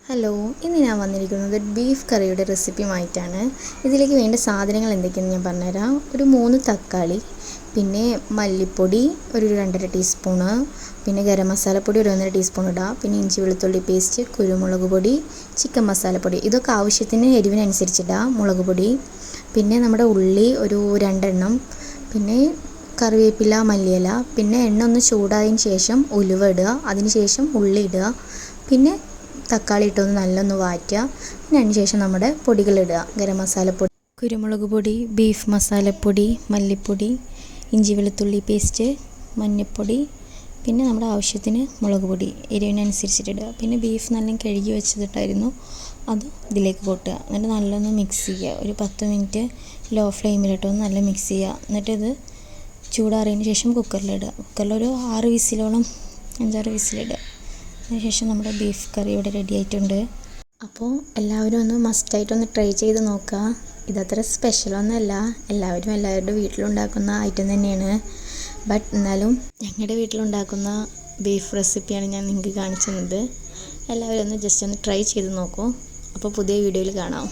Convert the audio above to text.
Hello, ഇന്ന് ഞാൻ വന്നിരിക്കുന്നത് ബീഫ് കറിയുടെ റെസിപ്പിയുമായിട്ടാണ്. ഇതിലേക്ക് വേണ്ട സാധനങ്ങൾ എന്തൊക്കെയെന്ന് ഞാൻ പറഞ്ഞുതരാം. ഒരു 3 തക്കാളി, പിന്നെ മല്ലിപ്പൊടി ഒരു 2.5 ടീസ്പൂണ്, പിന്നെ ഗരം മസാലപ്പൊടി ഒരു 1.5 ടീസ്പൂൺ ഇടുക, പിന്നെ ഇഞ്ചി വെളുത്തുള്ളി പേസ്റ്റ്, കുരുമുളക് പൊടി, ചിക്കൻ മസാലപ്പൊടി, ഇതൊക്കെ ആവശ്യത്തിന് എരിവിനനുസരിച്ചിടുക. മുളക് പൊടി, പിന്നെ നമ്മുടെ ഉള്ളി ഒരു 2 എണ്ണം, പിന്നെ കറിവേപ്പില, മല്ലിയില, പിന്നെ എണ്ണ ഒന്ന് ചൂടായതിന് ശേഷം ഉലുവ ഇടുക, അതിന് ശേഷം ഉള്ളി ഇടുക, പിന്നെ തക്കാളി ഇട്ടൊന്ന് നല്ലൊന്ന് വാറ്റുക. പിന്നെ അതിന് ശേഷം നമ്മുടെ പൊടികളിടുക. ഗരം മസാലപ്പൊടി, കുരുമുളക് പൊടി, ബീഫ് മസാലപ്പൊടി, മല്ലിപ്പൊടി, ഇഞ്ചി വെളുത്തുള്ളി പേസ്റ്റ്, മഞ്ഞൾപ്പൊടി, പിന്നെ നമ്മുടെ ആവശ്യത്തിന് മുളക് പൊടി എരിവിനനുസരിച്ചിട്ടിടുക. പിന്നെ ബീഫ് നല്ല കഴുകി വെച്ചതിട്ടായിരുന്നു, അത് ഇതിലേക്ക് കൊട്ടുക. എന്നിട്ട് നല്ലൊന്ന് മിക്സ് ചെയ്യുക. ഒരു 10 മിനിറ്റ് ലോ ഫ്ലെയിമിലിട്ടൊന്ന് നല്ല മിക്സ് ചെയ്യുക. എന്നിട്ടിത് ചൂടാറിയതിന് ശേഷം കുക്കറിലിടുക. കുക്കറിലൊരു 6 വിസിലോളം 5-6 വിസിലിടുക. അതിനുശേഷം നമ്മുടെ ബീഫ് കറി ഇവിടെ റെഡി ആയിട്ടുണ്ട്. അപ്പോൾ എല്ലാവരും ഒന്ന് മസ്റ്റായിട്ടൊന്ന് ട്രൈ ചെയ്ത് നോക്കുക. ഇതത്ര സ്പെഷ്യലൊന്നുമല്ല, എല്ലാവരും എല്ലാവരുടെ വീട്ടിലുണ്ടാക്കുന്ന ഐറ്റം തന്നെയാണ്. ബട്ട് എന്നാലും ഞങ്ങളുടെ വീട്ടിലുണ്ടാക്കുന്ന ബീഫ് റെസിപ്പിയാണ് ഞാൻ നിങ്ങൾക്ക് കാണിച്ചു തന്നത്. എല്ലാവരും ഒന്ന് ജസ്റ്റ് ഒന്ന് ട്രൈ ചെയ്ത് നോക്കൂ. അപ്പോൾ പുതിയ വീഡിയോയിൽ കാണാം.